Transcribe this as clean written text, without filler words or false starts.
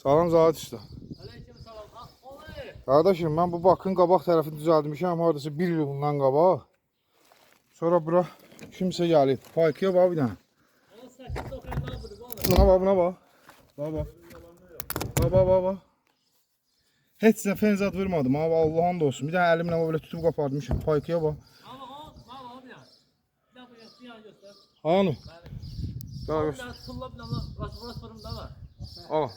Salam Zahid usta. Aleyküm salam. Olay. Kardeşim ben bu bakın qabaq tərəfini düzəltmişəm. Hardasa 1 il bundan qabaq. Sonra bura kimsə gəlib. Paykaya bax bir dənə. 18-90 budur bu. Buna bax, buna bax. Bax bax. Bax bax bax bax. Heç nə fenzat vurmadım abi, Allah'ın da olsun. Bir dənə əlimlə o belə tutub qapartmışam. Paykaya bax. Ama o bir yan. Bir yan bu yan göster. Hanı? Yani. Daha Bir göster. yan tulla bir yan. Burası fırında var. Al.